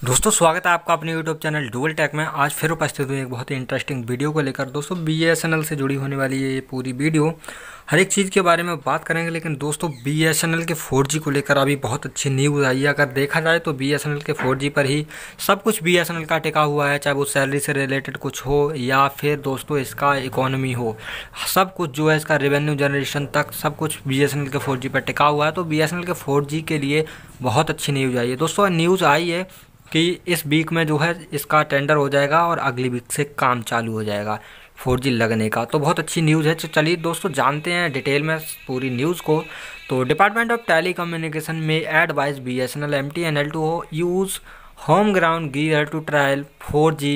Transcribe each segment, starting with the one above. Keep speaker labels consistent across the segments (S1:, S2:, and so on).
S1: दोस्तों स्वागत है आपका अपने यूट्यूब चैनल डुअल टेक में। आज फिर उपस्थित हुए एक बहुत ही इंटरेस्टिंग वीडियो को लेकर। दोस्तों बीएसएनएल से जुड़ी होने वाली ये पूरी वीडियो हर एक चीज़ के बारे में बात करेंगे। लेकिन दोस्तों बीएसएनएल के 4G को लेकर अभी बहुत अच्छी न्यूज़ आई है। अगर देखा जाए तो बीएसएनएल के 4G पर ही सब कुछ बीएसएनएल का टिका हुआ है, चाहे वो सैलरी से रिलेटेड कुछ हो या फिर दोस्तों इसका इकोनॉमी हो, सब कुछ जो है इसका रेवेन्यू जनरेशन तक सब कुछ बीएसएनएल के 4G पर टिका हुआ है। तो बीएसएनएल के 4G के लिए बहुत अच्छी न्यूज़ आई है। दोस्तों न्यूज़ आई है कि इस वीक में जो है इसका टेंडर हो जाएगा और अगली वीक से काम चालू हो जाएगा 4G लगने का। तो बहुत अच्छी न्यूज़ है। तो चलिए दोस्तों जानते हैं डिटेल में पूरी न्यूज़ को। तो डिपार्टमेंट ऑफ टेली कम्युनिकेशन में advise BSNL MTNL to use home ground gear to trial 4G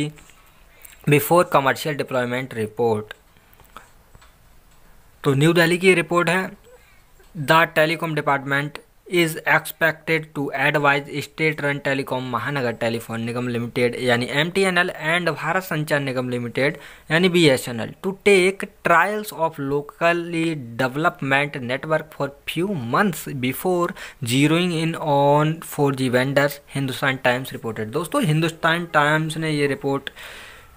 S1: before commercial deployment report. तो न्यू दिल्ली की रिपोर्ट है। The telecom department is expected to advise state run telecom Mahanagar telephone Nigam limited यानी MTNL and Bharat Sanchar Nigam limited यानी BSNL to take trials of locally development network for few months before zeroing in on 4G vendors, Hindustan times reported. दोस्तों Hindustan times ने ये report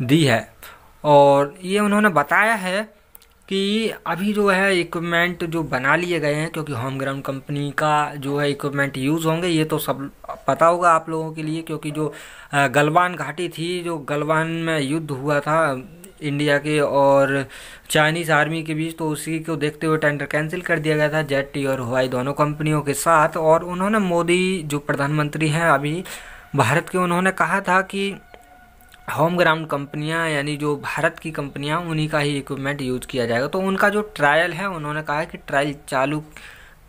S1: दी है और ये उन्होंने बताया है कि अभी जो है इक्विपमेंट जो बना लिए गए हैं, क्योंकि होम ग्राउंड कंपनी का जो है इक्विपमेंट यूज़ होंगे, ये तो सब पता होगा आप लोगों के लिए। क्योंकि जो गलवान घाटी थी, जो गलवान में युद्ध हुआ था इंडिया के और चाइनीज़ आर्मी के बीच, तो उसी को देखते हुए टेंडर कैंसिल कर दिया गया था जेट और हवाई दोनों कंपनियों के साथ। और उन्होंने मोदी जो प्रधानमंत्री हैं अभी भारत के, उन्होंने कहा था कि होम ग्राउंड कंपनियां यानी जो भारत की कंपनियां उन्हीं का ही इक्विपमेंट यूज़ किया जाएगा। तो उनका जो ट्रायल है, उन्होंने कहा है कि ट्रायल चालू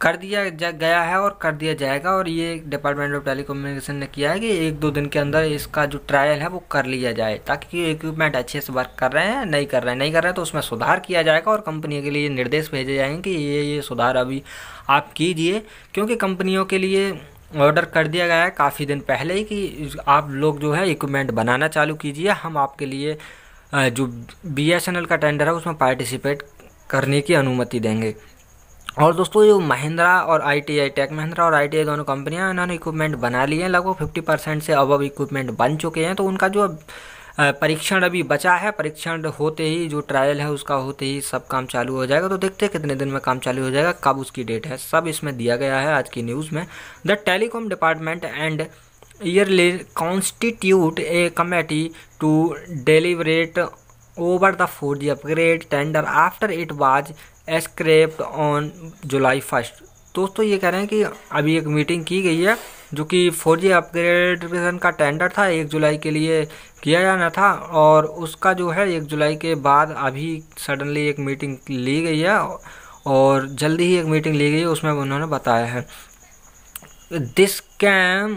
S1: कर दिया गया है और कर दिया जाएगा। और ये डिपार्टमेंट ऑफ टेलीकम्युनिकेशन ने किया है कि 1-2 दिन के अंदर इसका जो ट्रायल है वो कर लिया जाए, ताकि इक्विपमेंट अच्छे से वर्क कर रहे हैं, नहीं कर रहे हैं तो उसमें सुधार किया जाएगा और कंपनी के लिए निर्देश भेजे जाएंगे कि ये सुधार अभी आप कीजिए। क्योंकि कंपनियों के लिए ऑर्डर कर दिया गया है काफ़ी दिन पहले ही कि आप लोग जो है इक्विपमेंट बनाना चालू कीजिए, हम आपके लिए जो BSNL का टेंडर है उसमें पार्टिसिपेट करने की अनुमति देंगे। और दोस्तों जो महिंद्रा और ITI टेक महिंद्रा और ITI दोनों कंपनियां, इन्होंने इक्विपमेंट बना लिए हैं। लगभग 50% से अबव इक्विपमेंट बन चुके हैं। तो उनका जो परीक्षण अभी बचा है, परीक्षण होते ही जो ट्रायल है उसका होते ही सब काम चालू हो जाएगा। तो देखते हैं कितने दिन में काम चालू हो जाएगा, कब उसकी डेट है, सब इसमें दिया गया है आज की न्यूज़ में। The telecom department and early constitute a committee to deliberate over the 4G upgrade tender after it was scrapped on July 1। दोस्तों ये कह रहे हैं कि अभी एक मीटिंग की गई है जो कि 4G अपग्रेडेशन का टेंडर था 1 जुलाई के लिए किया जाना था, और उसका जो है 1 जुलाई के बाद अभी सडनली एक मीटिंग ली गई है और जल्दी ही एक मीटिंग ली गई है। उसमें उन्होंने बताया है this came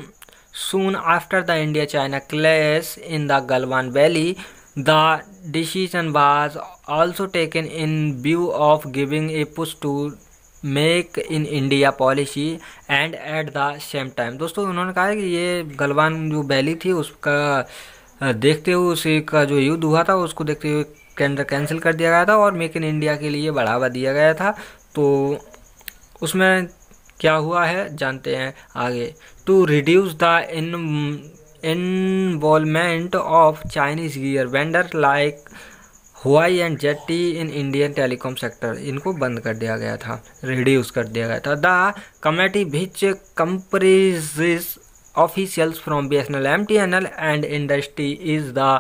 S1: soon after the India China clash in the Galwan valley. The decision was also taken in view of giving a push to make in India policy and at the same time. दोस्तों उन्होंने कहा है कि ये गलवान जो valley थी उसका देखते हुए, उसी का जो युद्ध हुआ था उसको देखते हुए टेंडर कैंसिल कर दिया गया था और मेक इन इंडिया के लिए बढ़ावा दिया गया था। तो उसमें क्या हुआ है जानते हैं आगे। To reduce the involvement of Chinese gear vendor like Huawei and ZTE in Indian telecom sector, इनको बंद कर दिया गया था, रिड्यूस कर दिया गया था। The committee which comprises officials from BSNL MTNL and industry is the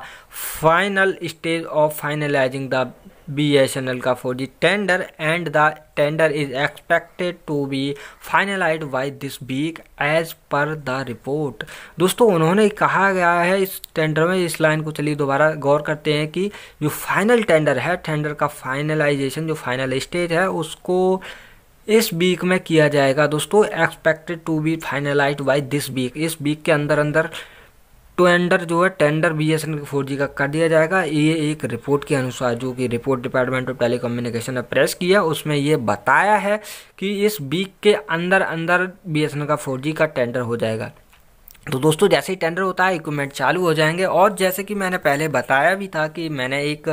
S1: final stage of finalising the BSNL का 4G tender and the tender is expected to be finalised by this week as per the report. दोस्तों उन्होंने कहा गया है इस tender में, इस line को चलिए दोबारा गौर करते हैं कि जो फाइनल टेंडर है, टेंडर का फाइनलाइजेशन जो फाइनल स्टेज है उसको इस वीक में किया जाएगा। दोस्तों expected to be finalised by this week, इस वीक के अंदर अंदर टेंडर जो है टेंडर BSNL 4G का कर दिया जाएगा। ये एक रिपोर्ट के अनुसार, जो कि रिपोर्ट डिपार्टमेंट ऑफ टेलीकम्युनिकेशन ने प्रेस किया, उसमें ये बताया है कि इस वीक के अंदर अंदर BSNL का 4G का टेंडर हो जाएगा। तो दोस्तों जैसे ही टेंडर होता है इक्विपमेंट चालू हो जाएंगे। और जैसे कि मैंने पहले बताया भी था कि मैंने एक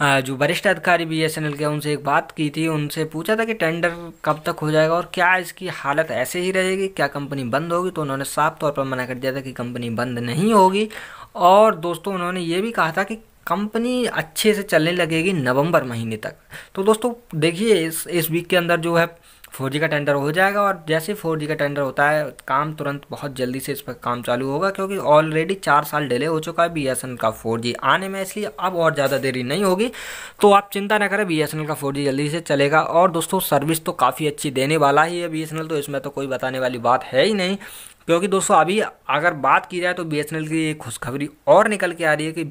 S1: जो वरिष्ठ अधिकारी बीएसएनएल के, उनसे एक बात की थी, उनसे पूछा था कि टेंडर कब तक हो जाएगा और क्या इसकी हालत ऐसे ही रहेगी, क्या कंपनी बंद होगी। तो उन्होंने साफ तौर पर मना कर दिया था कि कंपनी बंद नहीं होगी। और दोस्तों उन्होंने ये भी कहा था कि कंपनी अच्छे से चलने लगेगी नवंबर महीने तक। तो दोस्तों देखिए इस वीक के अंदर जो है 4G का टेंडर हो जाएगा, और जैसे 4G का टेंडर होता है काम तुरंत बहुत जल्दी से इस पर काम चालू होगा, क्योंकि ऑलरेडी 4 साल डिले हो चुका है बीएसएनएल का 4G आने में, इसलिए अब और ज़्यादा देरी नहीं होगी। तो आप चिंता ना करें, बीएसएनएल का 4G जल्दी से चलेगा। और दोस्तों सर्विस तो काफ़ी अच्छी देने वाला ही है बीएसएनएल, तो इसमें तो कोई बताने वाली बात है ही नहीं। क्योंकि दोस्तों अभी अगर बात की जाए तो बीएसएनएल की एक खुशखबरी और निकल के आ रही है कि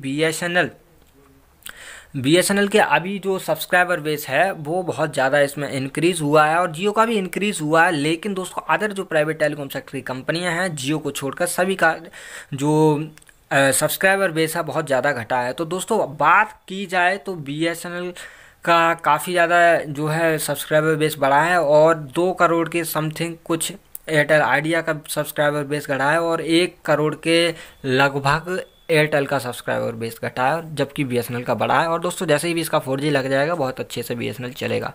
S1: बीएसएनएल के अभी जो सब्सक्राइबर बेस है वो बहुत ज़्यादा इसमें इंक्रीज़ हुआ है, और जियो का भी इंक्रीज़ हुआ है। लेकिन दोस्तों अदर जो प्राइवेट टेलीकॉम सेक्टर की कंपनियां हैं, जियो को छोड़कर सभी का जो सब्सक्राइबर बेस है बहुत ज़्यादा घटा है। तो दोस्तों बात की जाए तो बीएसएनएल का काफ़ी ज़्यादा जो है सब्सक्राइबर बेस बढ़ा है, और 2 करोड़ के समथिंग कुछ एयरटेल आइडिया का सब्सक्राइबर बेस घटा है, और 1 करोड़ के लगभग एयरटेल का सब्सक्राइबर बेस घटा है, जबकि बीएसएनएल का बढ़ा है। और दोस्तों जैसे ही भी इसका 4G लग जाएगा बहुत अच्छे से बीएसएनएल चलेगा।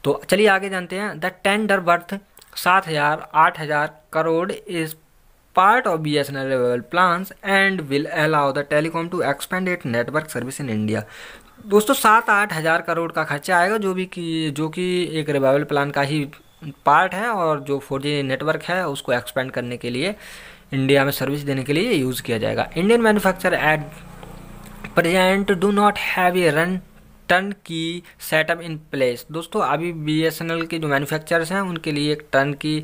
S1: तो चलिए आगे जानते हैं। The tender worth 7,000-8,000 crore is part of BSNL available plans and will allow the telecom to expand it network service in India. दोस्तों 7-8 हज़ार करोड़ का खर्चा आएगा, जो कि एक रिवाइवल प्लान का ही पार्ट है, और जो 4G नेटवर्क है उसको एक्सपेंड करने के लिए, इंडिया में सर्विस देने के लिए यूज़ किया जाएगा। Indian manufacturer at present do not have a run turn की सेटअप इन प्लेस। दोस्तों अभी बीएसएनएल के जो मैन्युफैक्चरर्स हैं उनके लिए एक टर्न की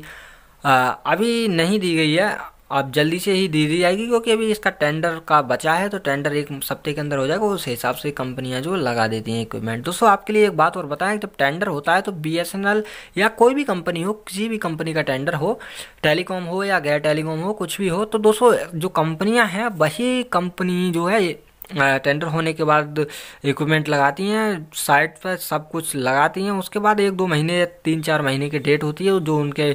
S1: अभी नहीं दी गई है, अब जल्दी से ही दी जाएगी, क्योंकि अभी इसका टेंडर का बचा है। तो टेंडर 1 हफ्ते के अंदर हो जाएगा, उस हिसाब से कंपनियां जो लगा देती हैं इक्विपमेंट। दोस्तों आपके लिए एक बात और बताएं, जब टेंडर होता है तो बीएसएनएल या कोई भी कंपनी हो, किसी भी कंपनी का टेंडर हो, टेलीकॉम हो या गैर टेलीकॉम हो, कुछ भी हो, तो दोस्तों जो कंपनियां हैं वही कंपनी जो है टेंडर होने के बाद इक्विपमेंट लगाती हैं, साइट पर सब कुछ लगाती हैं। उसके बाद 1-2 महीने 3-4 महीने की डेट होती है, जो उनके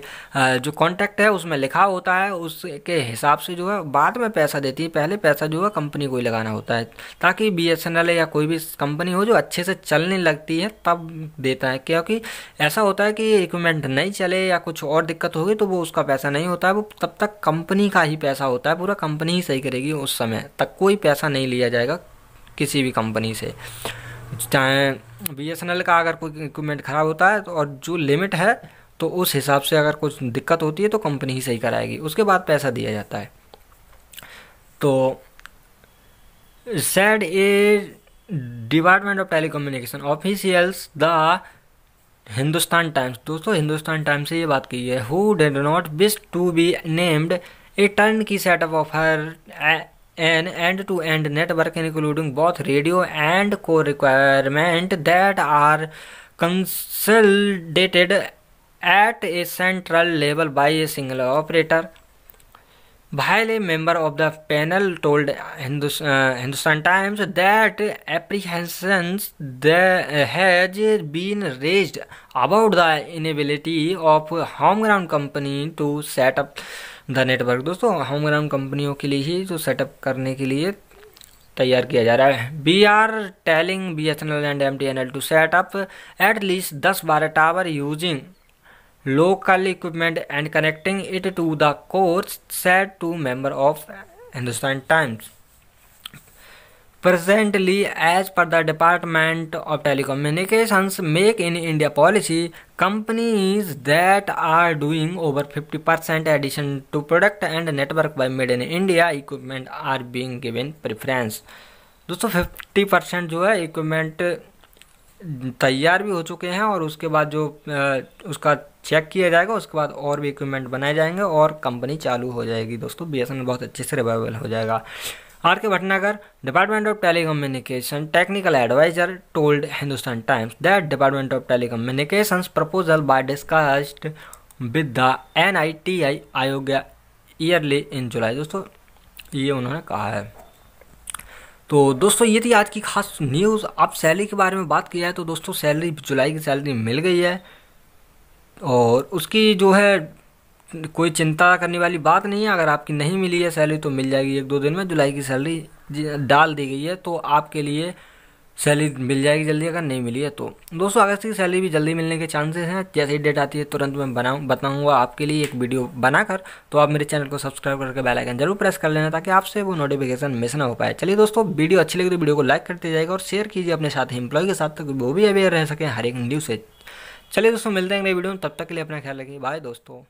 S1: जो कॉन्ट्रैक्ट है उसमें लिखा होता है, उसके हिसाब से जो है बाद में पैसा देती है। पहले पैसा जो है कंपनी को ही लगाना होता है, ताकि बीएसएनएल या कोई भी कंपनी हो जो अच्छे से चलने लगती है तब देता है। क्योंकि ऐसा होता है कि इक्विपमेंट नहीं चले या कुछ और दिक्कत होगी तो वो उसका पैसा नहीं होता है, वो तब तक कंपनी का ही पैसा होता है, पूरा कंपनी ही सही करेगी, उस समय तक कोई पैसा नहीं लिया जाएगा किसी भी कंपनी से। चाहे बीएसएनएल का अगर कोई इक्विपमेंट ख़राब होता है तो और जो लिमिट है तो उस हिसाब से अगर कुछ दिक्कत होती है तो कंपनी ही सही कराएगी, उसके बाद पैसा दिया जाता है। तो said a department of telecommunication officials the Hindustan Times. दोस्तों हिंदुस्तान टाइम्स से ये बात की है, who did not wish to be named a turnkey setup of her an end-to-end network including both radio and core requirement that are consolidated at a central level by a single operator. While a member of the panel told Hindustan Times that apprehensions has been raised about the inability of home ground company to set up the network. दोस्तों home ground कंपनियों के लिए ही जो setup करने के लिए तैयार किया जा रहा है। We are telling BSNL and MTNL to set up at least 10-12 tower using local equipment and connecting it to the cores, said to member of Hindustan Times. Presently, as per the Department of Telecommunications Make in India policy, companies that are doing over 50% addition to product and network by made in India equipment are being given preference। दोस्तों 50% जो है equipment तैयार भी हो चुके हैं, और उसके बाद जो उसका चेक किया जाएगा, उसके बाद और भी इक्विपमेंट बनाए जाएंगे और कंपनी चालू हो जाएगी। दोस्तों बीएसएनएल बहुत अच्छे से रिवाइवल हो जाएगा। R K Bhatnagar, department of telecommunication technical advisor told Hindustan Times that department of telecommunications proposal by discussed with the NITI Aayog early in July. दोस्तों ये उन्होंने कहा है। तो दोस्तों ये थी आज की खास न्यूज़। अब सैलरी के बारे में बात किया है तो दोस्तों सैलरी जुलाई की सैलरी मिल गई है, और उसकी जो है कोई चिंता करने वाली बात नहीं है। अगर आपकी नहीं मिली है सैलरी तो मिल जाएगी 1-2 दिन में। जुलाई की सैलरी डाल दी गई है, तो आपके लिए सैलरी मिल जाएगी जल्दी, अगर नहीं मिली है तो। दोस्तों अगस्त की सैलरी भी जल्दी मिलने के चांसेस हैं। जैसे ही डेट आती है तुरंत मैं बताऊंगा आपके लिए एक वीडियो बनाकर। तो आप मेरे चैनल को सब्सक्राइब करके बेल आइकन जरूर प्रेस कर लेना ताकि आपसे वो नोटिफिकेशन मिस ना हो पाए। चलिए दोस्तों, वीडियो अच्छी लगी तो वीडियो को लाइक करते जाएगा और शेयर कीजिए अपने साथ एम्प्लॉय के साथ, ताकि वो भी अवेयर रह सके हर एक न्यूज़ से। चलिए दोस्तों, मिलते हैं अगले वीडियो में, तब तक के लिए अपना ख्याल रखिए। बाय दोस्तों।